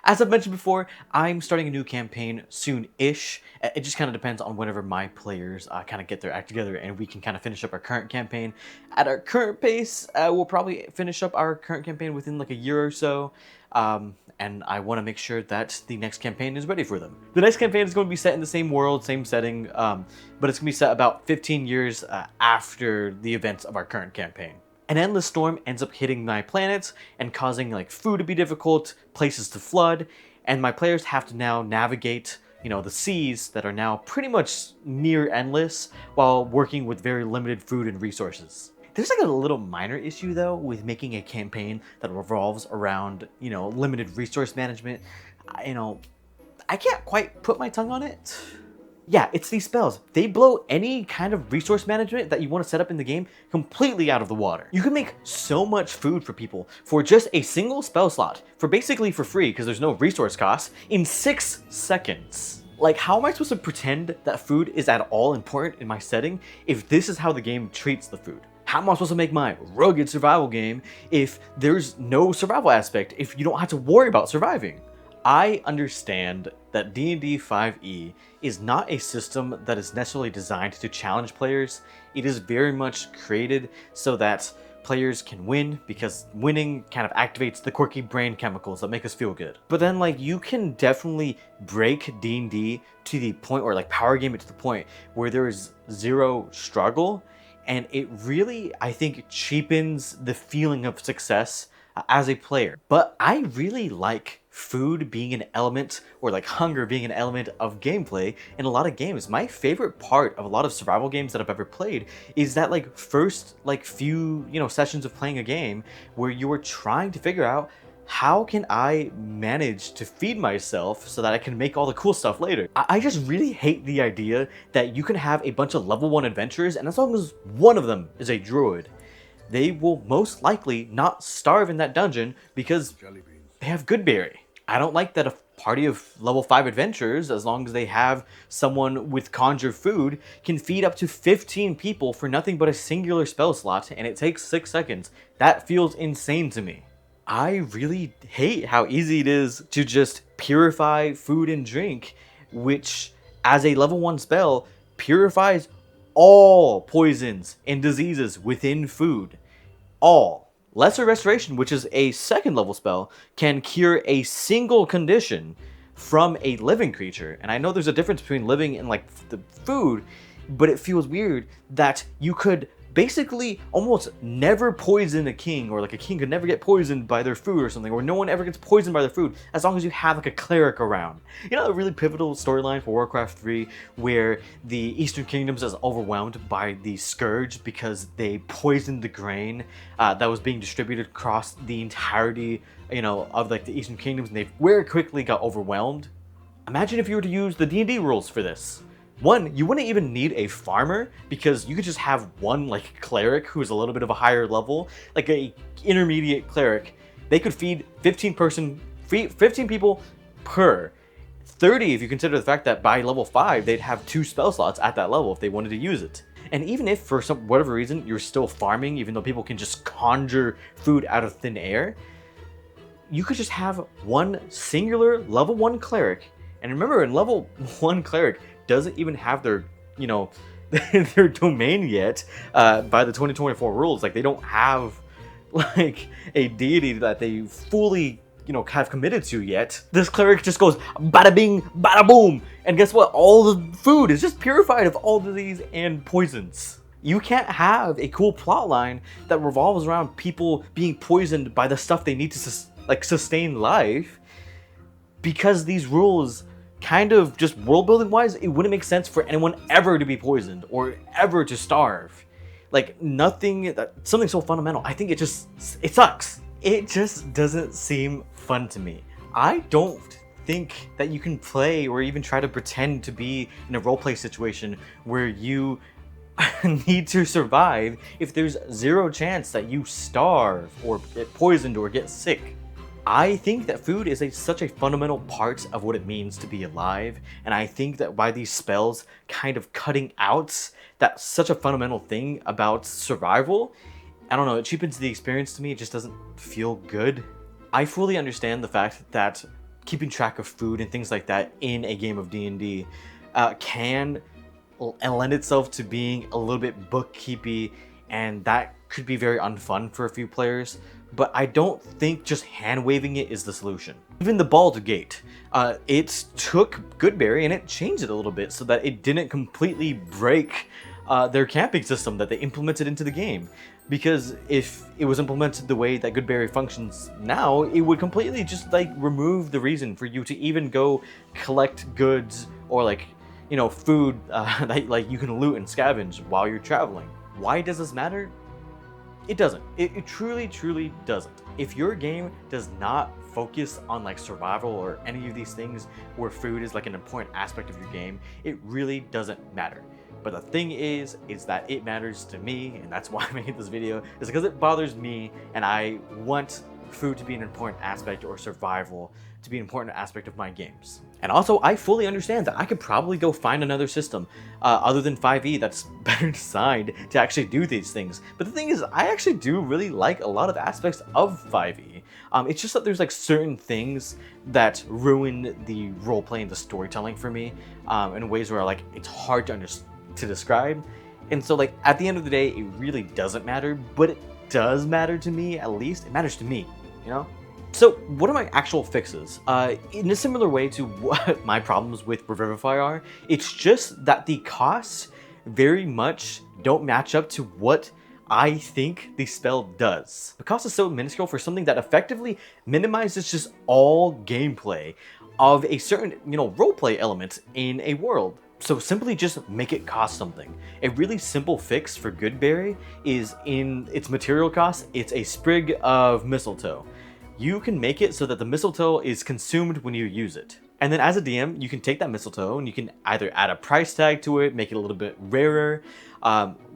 As I've mentioned before, I'm starting a new campaign soon-ish. It just kind of depends on whenever my players kind of get their act together and we can kind of finish up our current campaign. At our current pace, we'll probably finish up our current campaign within like a year or so. And I want to make sure that the next campaign is ready for them. The next campaign is going to be set in the same world, same setting, but it's going to be set about 15 years after the events of our current campaign. An endless storm ends up hitting my planet and causing like food to be difficult, places to flood, and my players have to now navigate, the seas that are now pretty much near endless while working with very limited food and resources. There's like a little minor issue though with making a campaign that revolves around, limited resource management. I can't quite put my tongue on it. Yeah, it's these spells. They blow any kind of resource management that you want to set up in the game completely out of the water. You can make so much food for people for just a single spell slot, for basically for free because there's no resource cost, in 6 seconds. Like, how am I supposed to pretend that food is at all important in my setting if this is how the game treats the food? How am I supposed to make my rugged survival game if there's no survival aspect, if you don't have to worry about surviving? I understand that D&D 5e is not a system that is necessarily designed to challenge players. It is very much created so that players can win, because winning kind of activates the quirky brain chemicals that make us feel good. But then you can definitely break D&D to the point, or power game it to the point where there is zero struggle, and it really, I think, cheapens the feeling of success as a player. But I really like food being an element, or hunger being an element of gameplay in a lot of games. My favorite part of a lot of survival games that I've ever played is that first few sessions of playing a game where you are trying to figure out, how can I manage to feed myself so that I can make all the cool stuff later? I just really hate the idea that you can have a bunch of level 1 adventurers, and as long as one of them is a druid, they will most likely not starve in that dungeon because they have GoodBerry. I don't like that a party of level 5 adventurers, as long as they have someone with conjure food, can feed up to 15 people for nothing but a singular spell slot, and it takes 6 seconds. That feels insane to me. I really hate how easy it is to just purify food and drink, which, as a level 1 spell, purifies all poisons and diseases within food. All. Lesser Restoration, which is a 2nd level spell, can cure a single condition from a living creature. And I know there's a difference between living and the food, but it feels weird that you could basically almost never poison a king, or a king could never get poisoned by their food or something, or no one ever gets poisoned by their food, as long as you have a cleric around. A really pivotal storyline for Warcraft 3 where the Eastern Kingdoms is overwhelmed by the Scourge because they poisoned the grain that was being distributed across the entirety of the Eastern Kingdoms, and they very quickly got overwhelmed. Imagine if you were to use the D&D rules for this. One, you wouldn't even need a farmer, because you could just have one cleric who's a little bit of a higher level, a intermediate cleric. They could feed 15 people per. 30 if you consider the fact that by level 5 they'd have 2 spell slots at that level if they wanted to use it. And even if for whatever reason you're still farming, even though people can just conjure food out of thin air, you could just have one singular level 1 cleric. And remember, in level 1 cleric doesn't even have their, their domain yet by the 2024 rules. They don't have a deity that they fully, have committed to yet. This cleric just goes bada bing, bada boom. And guess what? All the food is just purified of all disease and poisons. You can't have a cool plot line that revolves around people being poisoned by the stuff they need to sustain life, because these rules kind of, just world building wise, it wouldn't make sense for anyone ever to be poisoned or ever to starve. Something so fundamental. I think it sucks. It just doesn't seem fun to me. I don't think that you can play or even try to pretend to be in a roleplay situation where you need to survive if there's zero chance that you starve or get poisoned or get sick. I think that food is such a fundamental part of what it means to be alive, and I think that by these spells kind of cutting out that's such a fundamental thing about survival, I don't know, it cheapens the experience to me. It just doesn't feel good. I fully understand the fact that keeping track of food and things like that in a game of D&D can lend itself to being a little bit bookkeepy, and that could be very unfun for a few players. But I don't think just hand waving it is the solution. Even the Baldur's Gate, it took GoodBerry and it changed it a little bit so that it didn't completely break their camping system that they implemented into the game. Because if it was implemented the way that GoodBerry functions now, it would completely just like remove the reason for you to even go collect goods or like, you know, food that like you can loot and scavenge while you're traveling. Why does this matter? It doesn't. It truly, truly doesn't. If your game does not focus on like survival or any of these things where food is like an important aspect of your game, it really doesn't matter. But the thing is that it matters to me, and that's why I made this video, is because it bothers me, and I want food to be an important aspect, or survival to be an important aspect of my games. And also, I fully understand that I could probably go find another system other than 5e that's better designed to actually do these things. But the thing is, I actually do really like a lot of aspects of 5e. It's just that there's like certain things that ruin the roleplay and the storytelling for me in ways where like it's hard to describe. And so like at the end of the day, it really doesn't matter, but it does matter to me. At least it matters to me, you know? So what are my actual fixes? In a similar way to what my problems with Revivify are, it's just that the costs very much don't match up to what I think the spell does. The cost is so minuscule for something that effectively minimizes just all gameplay of a certain, you know, roleplay element in a world. So simply just make it cost something. A really simple fix for GoodBerry is in its material cost, it's a sprig of mistletoe. You can make it so that the mistletoe is consumed when you use it. And then as a DM, you can take that mistletoe and you can either add a price tag to it, make it a little bit rarer,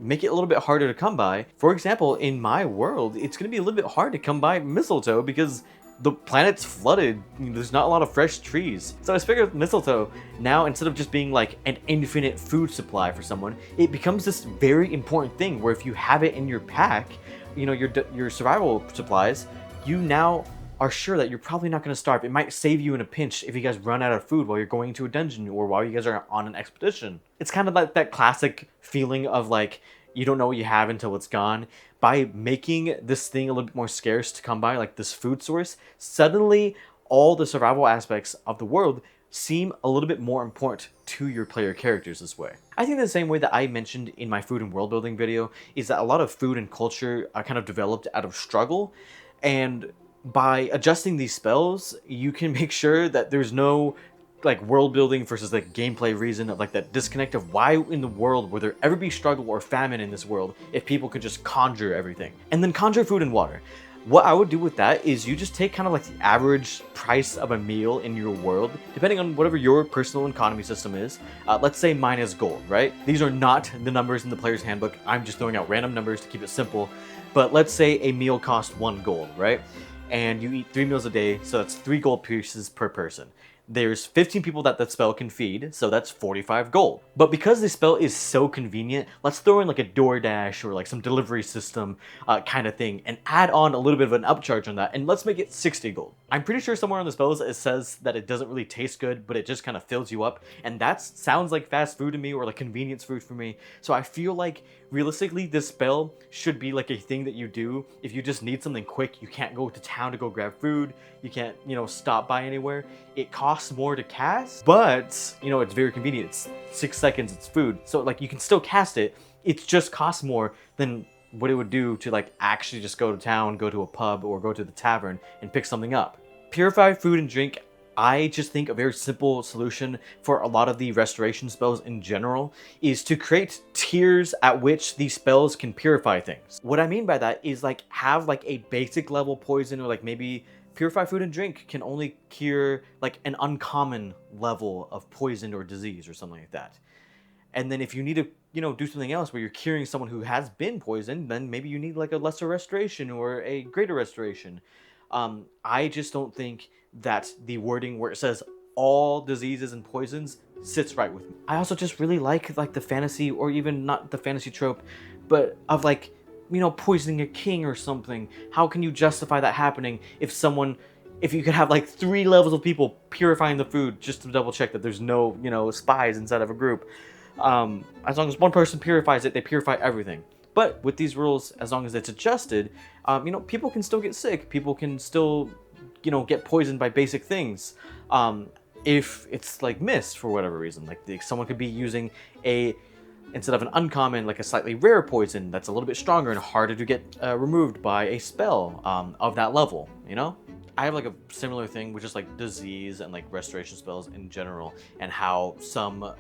make it a little bit harder to come by. For example, in my world, it's going to be a little bit hard to come by mistletoe because the planet's flooded. There's not a lot of fresh trees. So I figured mistletoe, now instead of just being like an infinite food supply for someone, it becomes this very important thing where if you have it in your pack, you know, your survival supplies, you now are sure that you're probably not going to starve. It might save you in a pinch if you guys run out of food while you're going to a dungeon or while you guys are on an expedition. It's kind of like that classic feeling of like, you don't know what you have until it's gone. By making this thing a little bit more scarce to come by, like this food source, suddenly all the survival aspects of the world seem a little bit more important to your player characters this way. I think the same way that I mentioned in my food and world building video is that a lot of food and culture are kind of developed out of struggle, and by adjusting these spells, you can make sure that there's no like world building versus like gameplay reason of like that disconnect of why in the world would there ever be struggle or famine in this world if people could just conjure everything. And then conjure food and water. What I would do with that is you just take kind of like the average price of a meal in your world, depending on whatever your personal economy system is. Let's say mine is gold, right? These are not the numbers in the player's handbook. I'm just throwing out random numbers to keep it simple. But let's say a meal costs 1 gold, right? And you eat 3 meals a day, so that's 3 gold pieces per person. There's 15 people that spell can feed, so that's 45 gold. But because this spell is so convenient, let's throw in like a DoorDash or like some delivery system kind of thing and add on a little bit of an upcharge on that, and let's make it 60 gold. I'm pretty sure somewhere on the spells it says that it doesn't really taste good, but it just kind of fills you up, and that sounds like fast food to me or like convenience food for me. So I feel like realistically this spell should be like a thing that you do if you just need something quick. You can't go to town to go grab food, you can't, you know, stop by anywhere. It costs more to cast, but you know, it's very convenient. It's 6 seconds, it's food, so like you can still cast it. It just costs more than what it would do to like actually just go to town, go to a pub, or go to the tavern and pick something up. Purify food and drink, I just think a very simple solution for a lot of the restoration spells in general is to create tiers at which these spells can purify things. What I mean by that is like have like a basic level poison, or like maybe purify food and drink can only cure like an uncommon level of poison or disease or something like that. And then if you need to, you know, do something else where you're curing someone who has been poisoned, then maybe you need like a lesser restoration or a greater restoration. I just don't think that the wording where it says all diseases and poisons sits right with me. I also just really like the fantasy, or even not the fantasy trope, but of like, you know, poisoning a king or something. How can you justify that happening if someone if you could have like 3 levels of people purifying the food just to double check that there's no, you know, spies inside of a group. As long as one person purifies it, they purify everything. But with these rules, as long as it's adjusted, you know, people can still get sick. People can still, you know, get poisoned by basic things. If it's like missed for whatever reason, like someone could be using instead of an uncommon, like a slightly rare poison that's a little bit stronger and harder to get removed by a spell of that level, you know? I have like a similar thing with just like disease and like restoration spells in general, and how some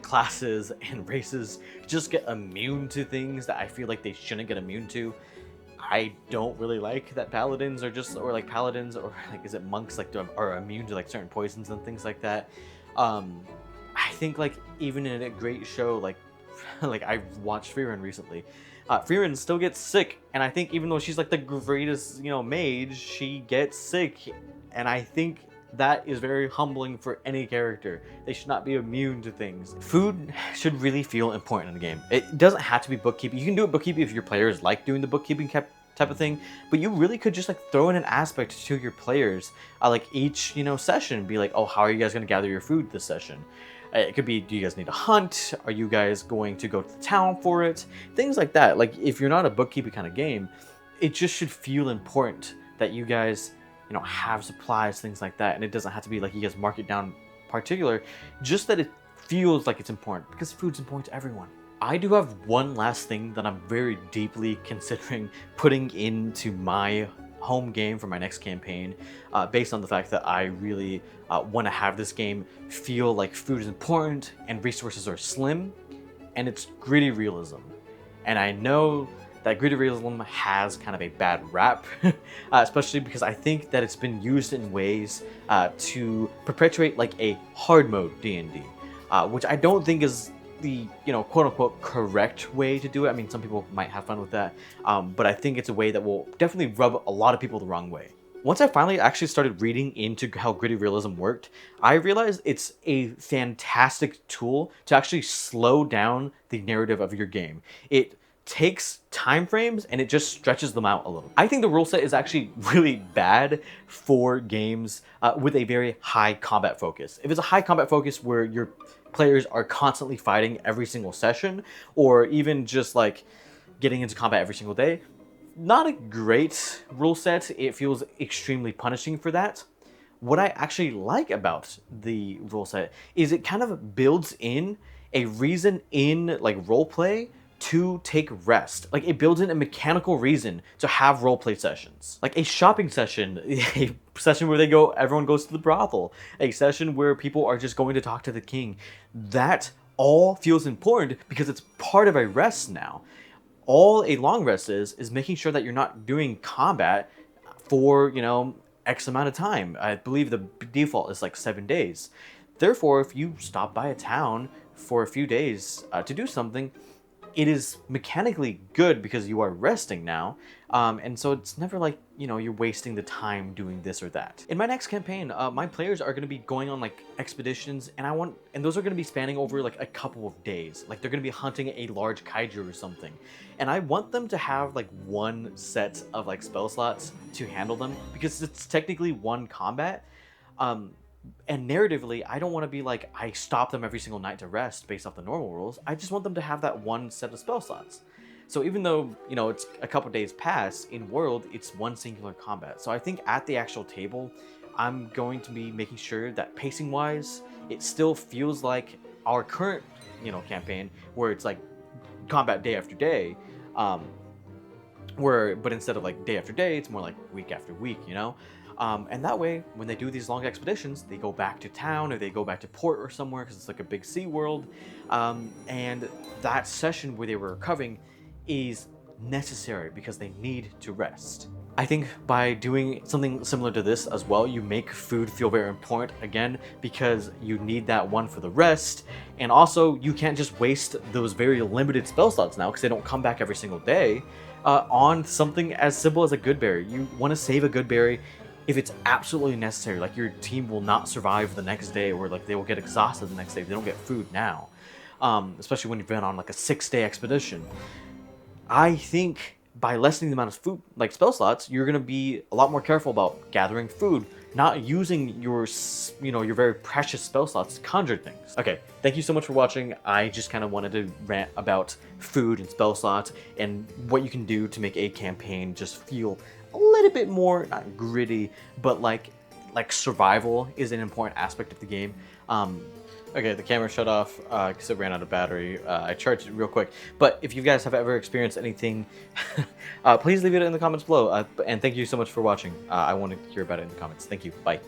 classes and races just get immune to things that I feel like they shouldn't get immune to. I don't really like that paladins are just, or like paladins, or like, is it monks, like are immune to like certain poisons and things like that. I think like even in a great show like like I watched Frieren recently, Frieren still gets sick, and I think even though she's like the greatest, you know, mage, she gets sick, and I think that is very humbling for any character. They should not be immune to things. Food should really feel important in the game. It doesn't have to be bookkeeping. You can do it bookkeeping if your players like doing the bookkeeping type of thing, but you really could just like throw in an aspect to your players, like each, you know, session, be like, oh, how are you guys going to gather your food this session? It could be, do you guys need to hunt? Are you guys going to go to the town for it? Things like that. Like if you're not a bookkeeping kind of game, it just should feel important that you guys, you know, have supplies, things like that. And it doesn't have to be like you guys mark it down particular, just that it feels like it's important, because food's important to everyone. I do have one last thing that I'm very deeply considering putting into my home game for my next campaign, based on the fact that I really want to have this game feel like food is important and resources are slim, and it's gritty realism. And I know that gritty realism has kind of a bad rap, especially because I think that it's been used in ways to perpetuate like a hard mode D&D, which I don't think is the, you know, quote-unquote correct way to do it. I mean, some people might have fun with that, but I think it's a way that will definitely rub a lot of people the wrong way. Once I finally actually started reading into how gritty realism worked, I realized it's a fantastic tool to actually slow down the narrative of your game. It takes time frames and it just stretches them out a little. I think the rule set is actually really bad for games with a very high combat focus. If it's a high combat focus where your players are constantly fighting every single session, or even just like getting into combat every single day, not a great rule set. It feels extremely punishing for that. What I actually like about the rule set is it kind of builds in a reason in like roleplay to take rest. Like it builds in a mechanical reason to have roleplay sessions, like a shopping session, a session where everyone goes to the brothel, a session where people are just going to talk to the king. That all feels important because it's part of a rest now. All a long rest is making sure that you're not doing combat for, you know, X amount of time. I believe the default is like 7 days. Therefore, if you stop by a town for a few days to do something, it is mechanically good because you are resting now, and so it's never like, you know, you're wasting the time doing this or that. In my next campaign, my players are going to be going on like expeditions, and those are going to be spanning over like a couple of days. Like they're going to be hunting a large kaiju or something, and I want them to have like one set of like spell slots to handle them, because it's technically one combat. And narratively, I don't want to be like, I stop them every single night to rest based off the normal rules. I just want them to have that one set of spell slots. So even though, you know, it's a couple days pass, in world, it's one singular combat. So I think at the actual table, I'm going to be making sure that pacing wise, it still feels like our current, you know, campaign, where it's like combat day after day, but instead of like day after day, it's more like week after week, you know? And that way, when they do these long expeditions, they go back to town or they go back to port or somewhere, because it's like a big sea world. And that session where they were recovering is necessary because they need to rest. I think by doing something similar to this as well, you make food feel very important again, because you need that one for the rest. And also, you can't just waste those very limited spell slots now, because they don't come back every single day, on something as simple as a GoodBerry. You want to save a GoodBerry if it's absolutely necessary. Like your team will not survive the next day, or like they will get exhausted the next day if they don't get food now, especially when you've been on like a 6-day expedition. I think by lessening the amount of food, like spell slots, you're gonna be a lot more careful about gathering food, not using your, your very precious spell slots to conjure things. Okay, thank you so much for watching. I just kind of wanted to rant about food and spell slots and what you can do to make a campaign just feel a little bit more, not gritty, but like survival is an important aspect of the game. Okay, the camera shut off because it ran out of battery. I charged it real quick. But if you guys have ever experienced anything, please leave it in the comments below. And thank you so much for watching. I want to hear about it in the comments. Thank you. Bye.